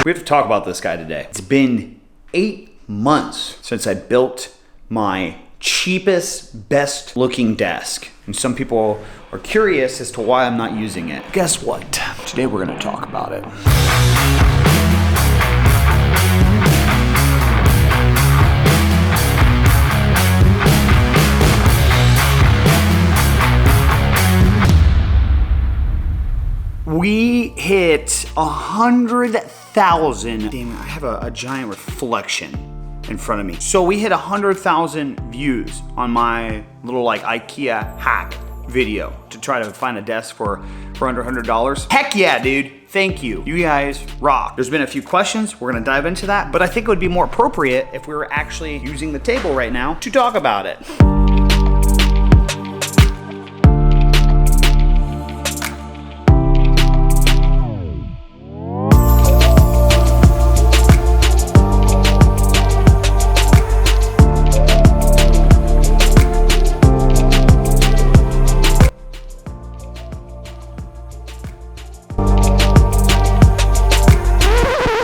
We have to talk about this guy today. It's been 8 months since I built my cheapest, best looking desk. And some people are curious as to why I'm not using it. Guess what? Today we're gonna talk about it. We hit 100,000. Damn, I have a giant reflection in front of me. So we hit 100,000 views on my little like Ikea hack video to try to find a desk for under $100. Heck yeah, dude. Thank you. You guys rock. There's been a few questions. We're gonna dive into that, but I think it would be more appropriate if we were actually using the table right now to talk about it.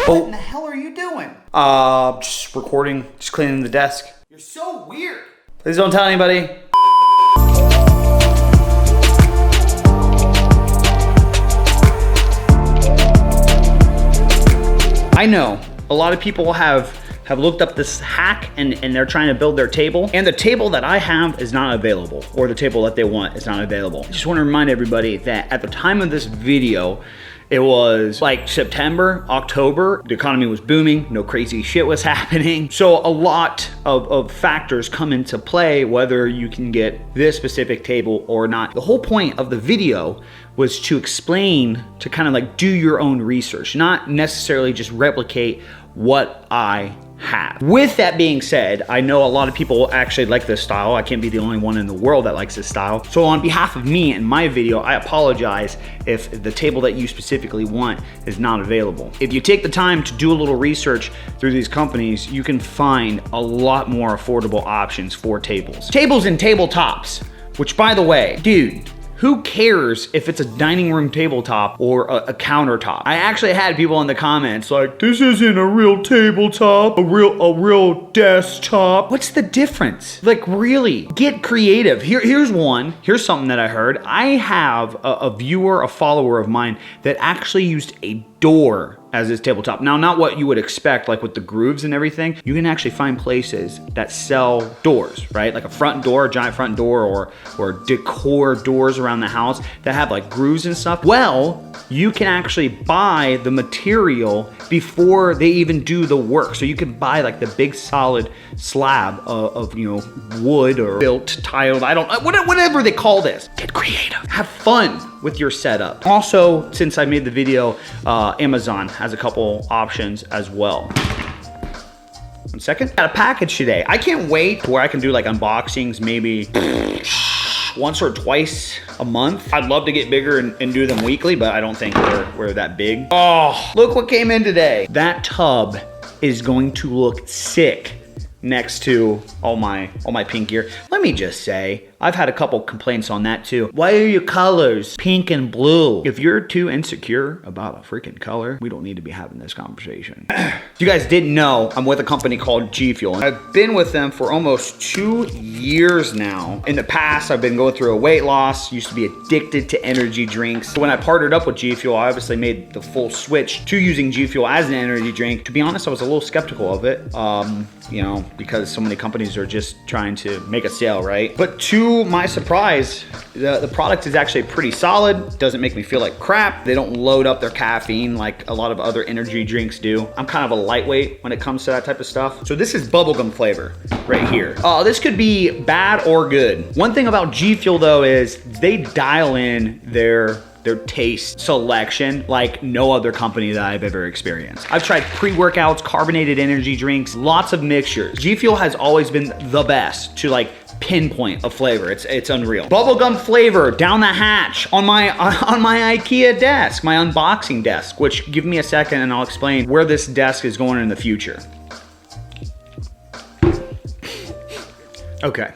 What in the hell are you doing? Just recording, just cleaning the desk. You're so weird. Please don't tell anybody. I know a lot of people have looked up this hack and they're trying to build their table, and the table that I have is not available, or the table that they want is not available. I just want to remind everybody that at the time of this video, it was like September, October. The economy was booming, no crazy shit was happening. So a lot of factors come into play whether you can get this specific table or not. The whole point of the video was to explain, to kind of like do your own research, not necessarily just replicate what I have. With that being said, I know a lot of people actually like this style. I can't be the only one in the world that likes this style. So on behalf of me and my video, I apologize if the table that you specifically want is not available. If you take the time to do a little research through these companies, you can find a lot more affordable options for tables. Tables and tabletops, which by the way, dude, who cares if it's a dining room tabletop or a countertop? I actually had people in the comments like, this isn't a real tabletop, a real desktop. What's the difference? Like really, get creative. Here's one. Here's something that I heard. I have a viewer, a follower of mine that actually used a door as his tabletop. Now, not what you would expect, like with the grooves and everything. You can actually find places that sell doors, right? Like a front door, a giant front door, or decor doors around the house that have like grooves and stuff. Well, you can actually buy the material before they even do the work. So you can buy like the big solid slab of you know, wood or built, tiled, I don't know, whatever they call this. Get creative. Have fun with your setup. Also, since I made the video, Amazon has a couple options as well. 1 second. Got a package today. I can't wait where I can do like unboxings maybe once or twice a month. I'd love to get bigger and do them weekly, but I don't think we're that big. Oh, look what came in today. That tub is going to look sick next to all my pink gear. Let me just say, I've had a couple complaints on that too. Why are your colors pink and blue? If you're too insecure about a freaking color, we don't need to be having this conversation. If you guys didn't know, I'm with a company called G Fuel. I've been with them for almost 2 years now. In the past, I've been going through a weight loss, used to be addicted to energy drinks. So when I partnered up with G Fuel, I obviously made the full switch to using G Fuel as an energy drink. To be honest, I was a little skeptical of it. You know, because so many companies are just trying to make a sale, right? But to my surprise, the product is actually pretty solid. Doesn't make me feel like crap. They don't load up their caffeine like a lot of other energy drinks do. I'm kind of a lightweight when it comes to that type of stuff. So this is bubblegum flavor right here. This could be bad or good. One thing about G Fuel though is they dial in their taste selection like no other company that I've ever experienced. I've tried pre-workouts, carbonated energy drinks, lots of mixtures. G Fuel has always been the best to like pinpoint a flavor. It's unreal. Bubblegum flavor down the hatch on my Ikea desk, my unboxing desk, which give me a second and I'll explain where this desk is going in the future. Okay.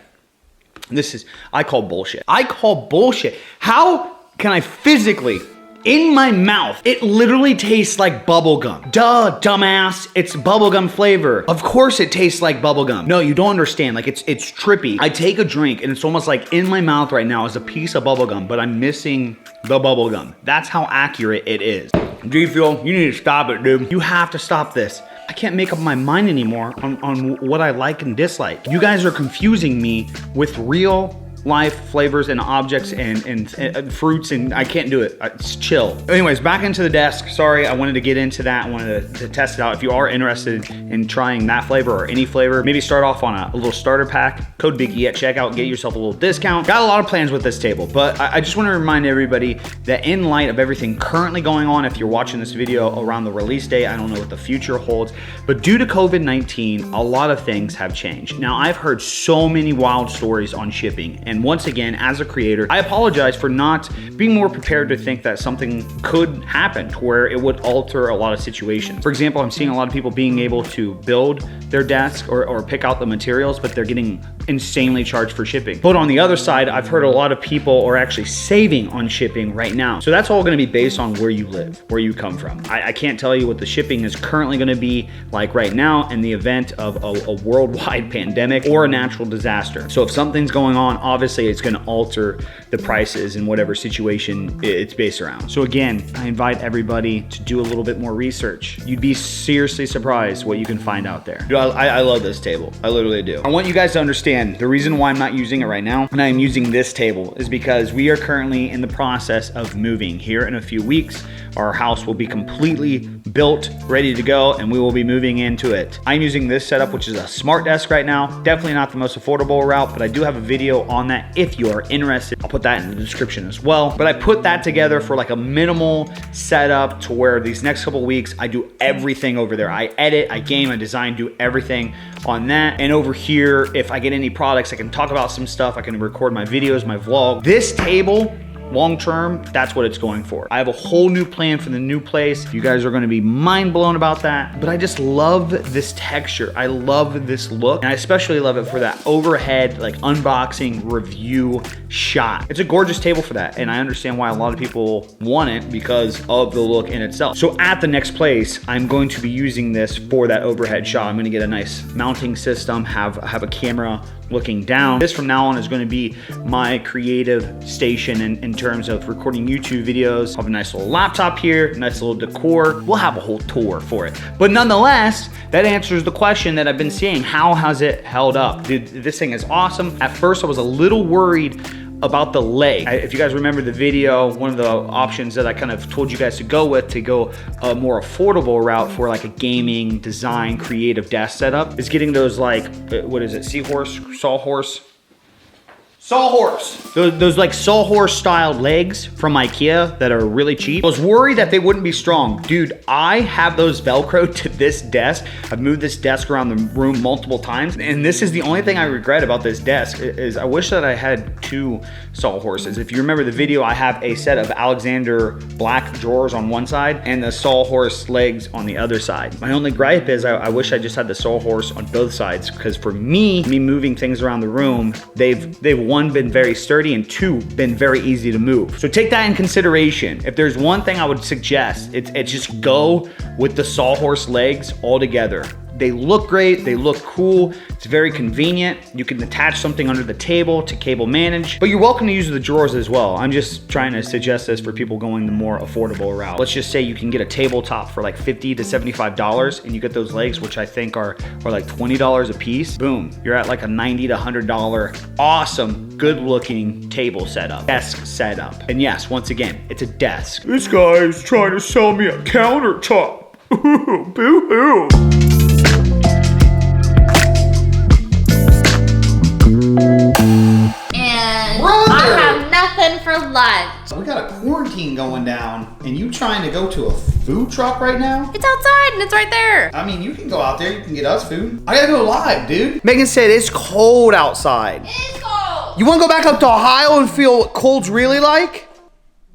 This is, I call bullshit. I call bullshit. How can I physically In my mouth, it literally tastes like bubblegum. Duh, dumbass, it's bubblegum flavor. Of course it tastes like bubblegum. No, you don't understand, like it's trippy. I take a drink and it's almost like in my mouth right now is a piece of bubblegum, but I'm missing the bubblegum. That's how accurate it is. G Fuel, you need to stop it, dude. You have to stop this. I can't make up my mind anymore on what I like and dislike. You guys are confusing me with real life flavors and objects and fruits, and I can't do it. It's chill. Anyways, back into the desk. Sorry, I wanted to get into that. I wanted to test it out. If you are interested in trying that flavor or any flavor, maybe start off on a little starter pack. Code BigE at checkout, get yourself a little discount. Got a lot of plans with this table, but I just want to remind everybody that in light of everything currently going on, if you're watching this video around the release date, I don't know what the future holds, but due to COVID-19, a lot of things have changed. Now, I've heard so many wild stories on shipping, and once again, as a creator, I apologize for not being more prepared to think that something could happen to where it would alter a lot of situations. For example, I'm seeing a lot of people being able to build their desk or pick out the materials, but they're getting insanely charged for shipping. But on the other side, I've heard a lot of people are actually saving on shipping right now. So that's all gonna be based on where you live, where you come from. I can't tell you what the shipping is currently gonna be like right now in the event of a worldwide pandemic or a natural disaster. So if something's going on, obviously it's gonna alter the prices in whatever situation it's based around. So again, I invite everybody to do a little bit more research. You'd be seriously surprised what you can find out there. Dude, I love this table. I literally do. I want you guys to understand the reason why I'm not using it right now and I'm using this table is because we are currently in the process of moving. Here in a few weeks, our house will be completely built, ready to go, and we will be moving into it. I'm using this setup, which is a smart desk right now. Definitely not the most affordable route, but I do have a video on that if you are interested. I'll put that in the description as well. But I put that together for like a minimal setup to where these next couple weeks, I do everything over there. I edit, I game, I design, do everything on that. And over here, if I get any products, I can talk about some stuff. I can record my videos, my vlog. This table, long term, that's what it's going for. I have a whole new plan for the new place. You guys are gonna be mind blown about that, but I just love this texture. I love this look, and I especially love it for that overhead, like unboxing review shot. It's a gorgeous table for that, and I understand why a lot of people want it because of the look in itself. So at the next place, I'm going to be using this for that overhead shot. I'm gonna get a nice mounting system, have a camera looking down. This from now on is going to be my creative station in terms of recording YouTube videos. I'll have a nice little laptop here, nice little decor. We'll have a whole tour for it. But nonetheless, that answers the question that I've been seeing. How has it held up? Dude, this thing is awesome. At first, I was a little worried about the leg. If you guys remember the video, one of the options that I kind of told you guys to go with to go a more affordable route for like a gaming, design, creative desk setup is getting those like, what is it, seahorse, sawhorse? Sawhorse. Those like sawhorse style legs from Ikea that are really cheap. I was worried that they wouldn't be strong. Dude, I have those Velcro to this desk. I've moved this desk around the room multiple times, and this is the only thing I regret about this desk is I wish that I had two sawhorses. If you remember the video, I have a set of Alexander black drawers on one side and the sawhorse legs on the other side. My only gripe is I wish I just had the sawhorse on both sides, because for me moving things around the room, they've one, been very sturdy, and two, been very easy to move. So take that in consideration. If there's one thing I would suggest, it's just go with the sawhorse legs altogether. They look great, they look cool, it's very convenient. You can attach something under the table to cable manage, but you're welcome to use the drawers as well. I'm just trying to suggest this for people going the more affordable route. Let's just say you can get a tabletop for like $50 to $75 and you get those legs, which I think are like $20 a piece. Boom, you're at like a $90 to $100 awesome, good looking table setup, desk setup. And yes, once again, it's a desk. This guy is trying to sell me a countertop. Boo-hoo. And I have nothing for lunch. We got a quarantine going down, and you trying to go to a food truck right now? It's outside and it's right there. I mean, you can go out there, you can get us food. I gotta go live, dude. Megan said it's cold outside. It is cold. You wanna go back up to Ohio and feel what cold's really like?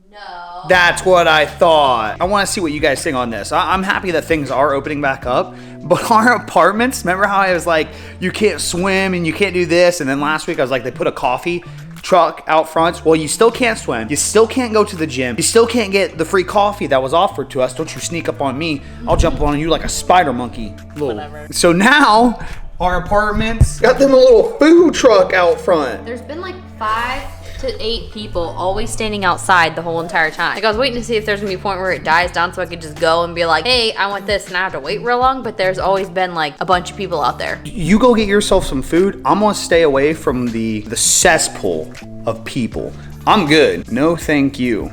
No. That's what I thought. I wanna see what you guys think on this. I'm happy that things are opening back up, but our apartments, remember how I was like, you can't swim and you can't do this, and then last week I was like, they put a coffee truck out front. Well, you still can't swim. You still can't go to the gym. You still can't get the free coffee that was offered to us. Don't you sneak up on me. I'll jump on you like a spider monkey. Whatever. So now, our apartments got them a little food truck out front. There's been like 5 to 8 people always standing outside the whole entire time. Like I was waiting to see if there's gonna be a point where it dies down so I could just go and be like, hey, I want this, and I have to wait real long, but there's always been like a bunch of people out there. You go get yourself some food. I'm gonna stay away from the cesspool of people. I'm good. No, thank you.